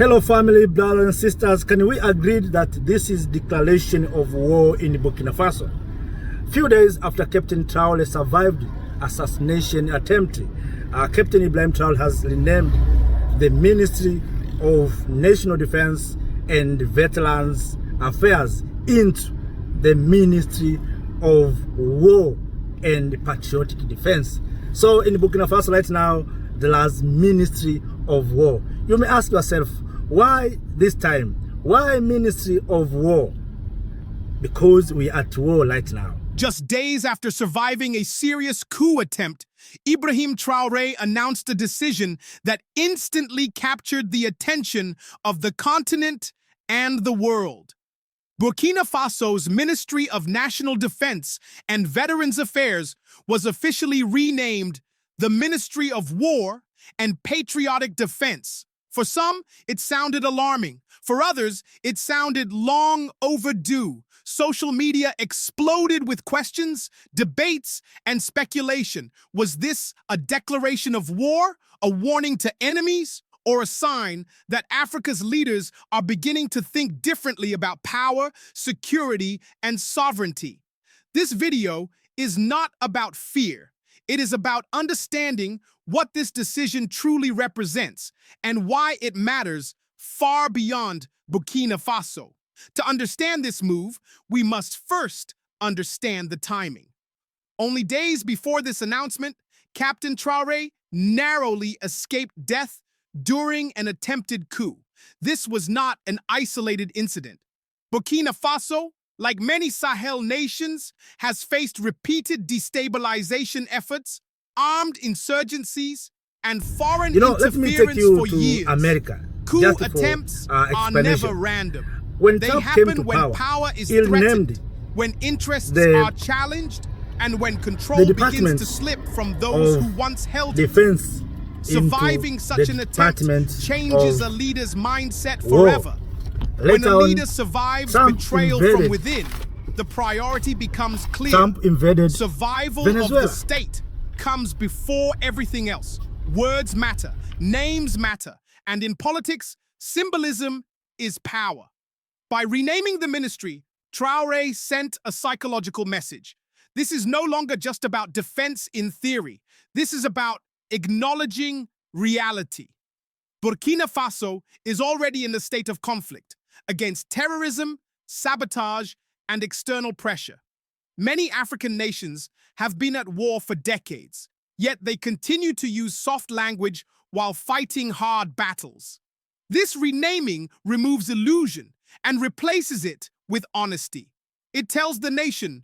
Hello family, brothers and sisters. Can we agree that this is declaration of war in Burkina Faso? Few days after Captain Traoré survived assassination attempt, Captain Ibrahim Traoré has renamed the Ministry of National Defense and Veterans Affairs into the Ministry of War and Patriotic Defense. So in Burkina Faso right now, there is Ministry of War. You may ask yourself, why this time? Why Ministry of War? Because we are at war right now. Just days after surviving a serious coup attempt, Ibrahim Traoré announced a decision that instantly captured the attention of the continent and the world. Burkina Faso's Ministry of National Defense and Veterans Affairs was officially renamed the Ministry of War and Patriotic Defense. For some, it sounded alarming. For others, it sounded long overdue. Social media exploded with questions, debates, and speculation. Was this a declaration of war, a warning to enemies, or a sign that Africa's leaders are beginning to think differently about power, security, and sovereignty? This video is not about fear. It is about understanding what this decision truly represents and why it matters far beyond Burkina Faso. To understand this move, we must first understand the timing. Only days before this announcement, Captain Traoré narrowly escaped death during an attempted coup. This was not an isolated incident. Burkina Faso, like many Sahel nations, has faced repeated destabilization efforts, armed insurgencies, and foreign interference for years. America. Coup attempts are never random. When They Trump happen came to when power is threatened, when interests are challenged, and when control begins to slip from those who once held it. Defense. Surviving such an attempt changes a leader's mindset war. forever. When a leader survives betrayal from within, the priority becomes clear. Trump invaded Survival Venezuela. of the state comes before everything else. Words matter, names matter, and in politics, symbolism is power. By renaming the ministry, Traoré sent a psychological message. This is no longer just about defense in theory. This is about acknowledging reality. Burkina Faso is already in a state of conflict against terrorism, sabotage, and external pressure. Many African nations have been at war for decades, yet they continue to use soft language while fighting hard battles. This renaming removes illusion and replaces it with honesty. It tells the nation,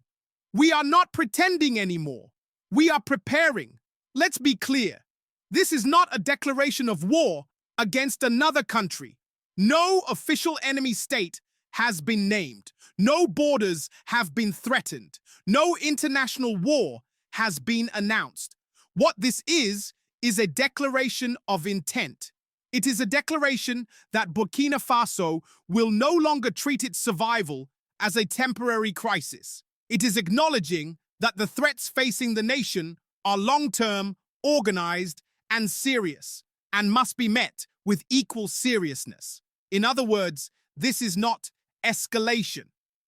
we are not pretending anymore. We are preparing. Let's be clear. This is not a declaration of war against another country. No official enemy state has been named. No borders have been threatened. No international war has been announced. What this is a declaration of intent. It is a declaration that Burkina Faso will no longer treat its survival as a temporary crisis. It is acknowledging that the threats facing the nation are long-term, organized, and serious, and must be met with equal seriousness. In other words, this is not escalation.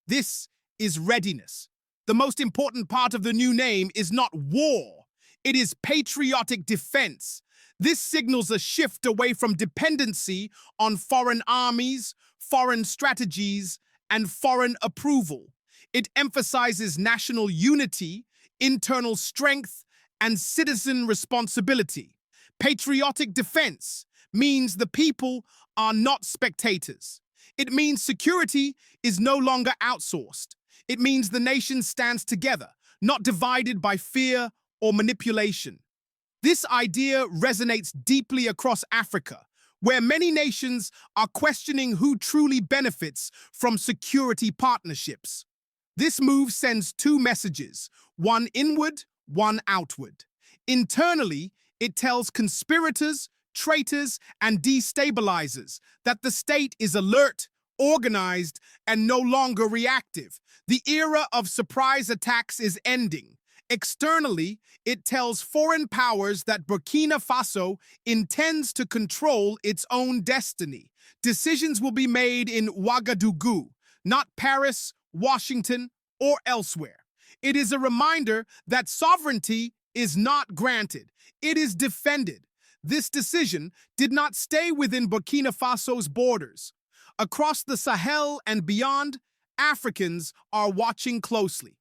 This is readiness. The most important part of the new name is not war. It is patriotic defense. This signals a shift away from dependency on foreign armies, foreign strategies, and foreign approval. It emphasizes national unity, internal strength, and citizen responsibility. Patriotic defense means the people are not spectators. It means security is no longer outsourced. It means the nation stands together, not divided by fear or manipulation. This idea resonates deeply across Africa, where many nations are questioning who truly benefits from security partnerships. This move sends two messages, one inward, one outward. Internally, it tells conspirators, traitors, and destabilizers that the state is alert, organized, and no longer reactive. The era of surprise attacks is ending. Externally, it tells foreign powers that Burkina Faso intends to control its own destiny. Decisions will be made in Ouagadougou, not Paris, Washington, or elsewhere. It is a reminder that sovereignty is not granted. It is defended. This decision did not stay within Burkina Faso's borders. Across the Sahel and beyond, Africans are watching closely.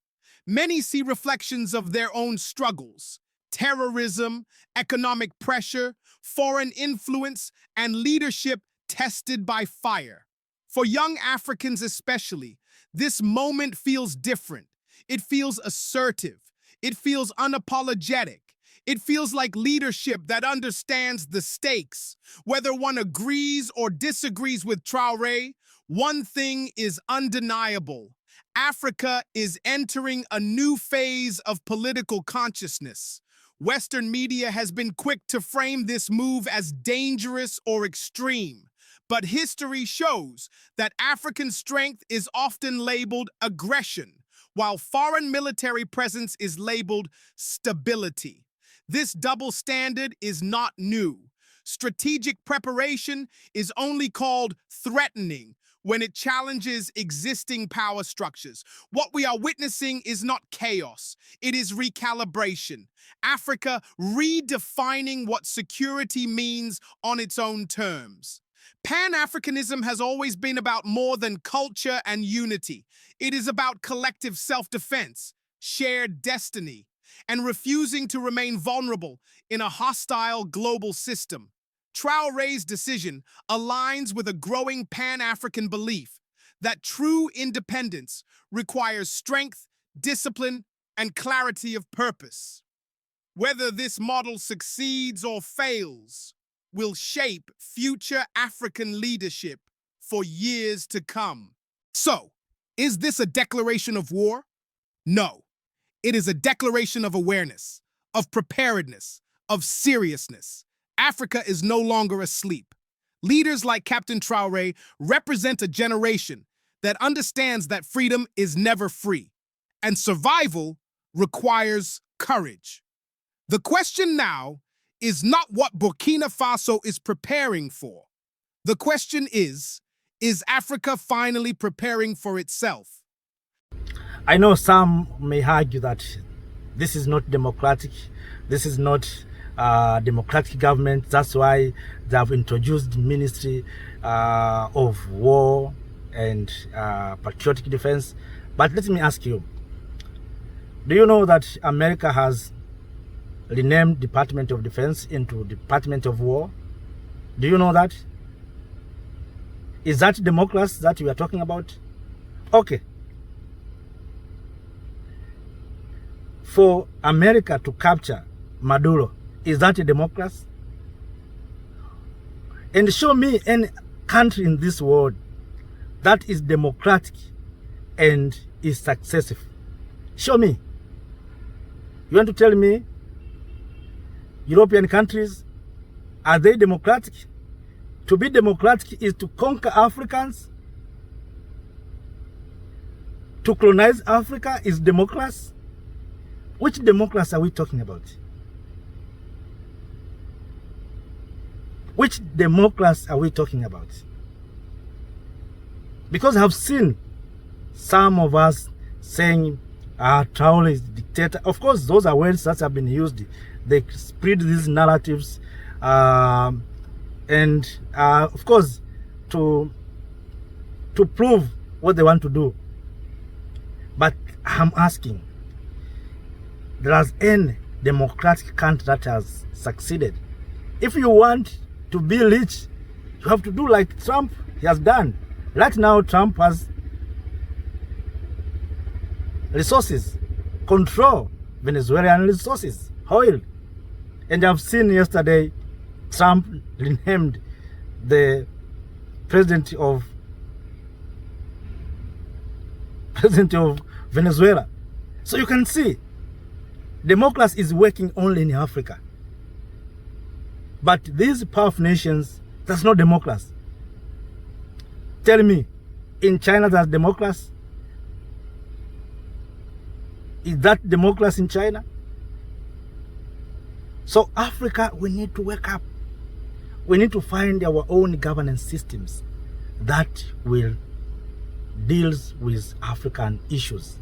Many see reflections of their own struggles: terrorism, economic pressure, foreign influence, and leadership tested by fire. For young Africans especially, this moment feels different. It feels assertive. It feels unapologetic. It feels like leadership that understands the stakes. Whether one agrees or disagrees with Traoré, one thing is undeniable. Africa is entering a new phase of political consciousness. Western media has been quick to frame this move as dangerous or extreme. But history shows that African strength is often labeled aggression, while foreign military presence is labeled stability. This double standard is not new. Strategic preparation is only called threatening when it challenges existing power structures. What we are witnessing is not chaos, it is recalibration. Africa redefining what security means on its own terms. Pan-Africanism has always been about more than culture and unity. It is about collective self-defense, shared destiny, and refusing to remain vulnerable in a hostile global system. Traoré's decision aligns with a growing Pan-African belief that true independence requires strength, discipline, and clarity of purpose. Whether this model succeeds or fails will shape future African leadership for years to come. So, is this a declaration of war? No. It is a declaration of awareness, of preparedness, of seriousness. Africa is no longer asleep. Leaders like Captain Traoré represent a generation that understands that freedom is never free, and survival requires courage. The question now is not what Burkina Faso is preparing for. The question is Africa finally preparing for itself? I know some may argue that this is not democratic, this is not democratic government. That's why they have introduced Ministry of War and Patriotic Defense. But let me ask you, do you know that America has renamed Department of Defense into Department of War? Do you know that? Is that democracy that we are talking about? Okay. For America to capture Maduro, is that a democracy? And show me any country in this world that is democratic and is successful. Show me. You want to tell me European countries, are they democratic? To be democratic is to conquer Africans. To colonize Africa is democracy. Which democracy are we talking about? Which democracy are we talking about? Because I've seen some of us saying Traoré is dictator. Of course, those are words that have been used. They spread these narratives, and of course, to prove what they want to do. But I'm asking, does any democratic country that has succeeded? If you want to be rich, you have to do like Trump has done. Right now, Trump has resources, control Venezuelan resources, oil. And I've seen yesterday, Trump renamed the president of Venezuela. So you can see, democracy is working only in Africa. But these powerful nations, that's not democracy. Tell me, in China there's democracy? Is that democracy in China? So Africa, we need to wake up. We need to find our own governance systems that will deal with African issues.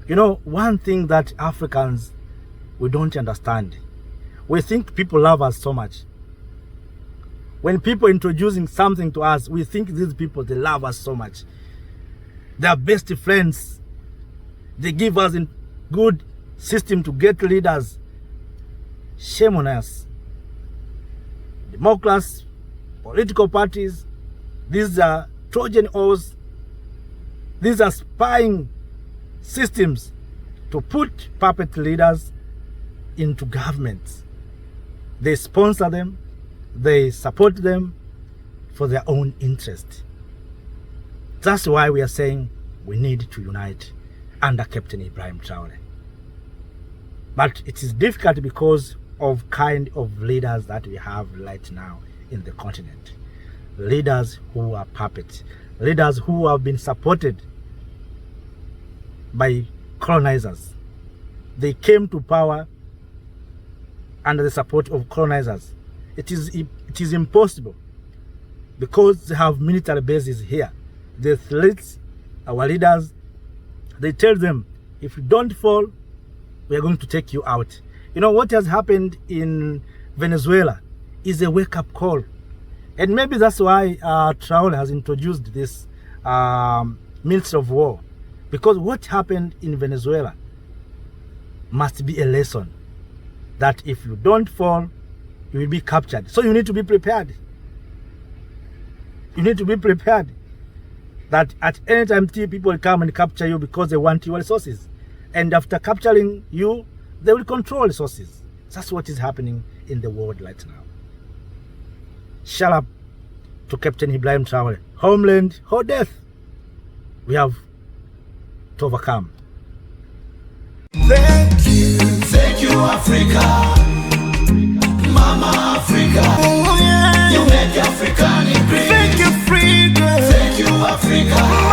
You know, one thing that Africans, we don't understand. We think people love us so much. When people introducing something to us, we think these people, they love us so much. They are best friends. They give us a good system to get leaders. Shame on us. Democrats, political parties, these are Trojan horse. These are spying systems to put puppet leaders into governments. They sponsor them, they support them for their own interest. That's why we are saying we need to unite under Captain Ibrahim Traoré. But it is difficult because of kind of leaders that we have right now in the continent. Leaders who are puppets, leaders who have been supported by colonizers. They came to power under the support of colonizers. It is impossible because they have military bases here. They threat our leaders. They tell them, if you don't fall, we are going to take you out. You know, what has happened in Venezuela is a wake-up call. And maybe that's why Traoré has introduced this Ministry of War. Because what happened in Venezuela must be a lesson that if you don't fall, you will be captured. So you need to be prepared. You need to be prepared that at any time people will come and capture you because they want your resources. And after capturing you, they will control resources. That's what is happening in the world right now. Shut up to Captain Ibrahim Traoré. Homeland or death. We have to overcome. Thank you, Africa, Mama Africa. Oh, yeah. You make Africa great. Thank you, freedom. Thank you, Africa.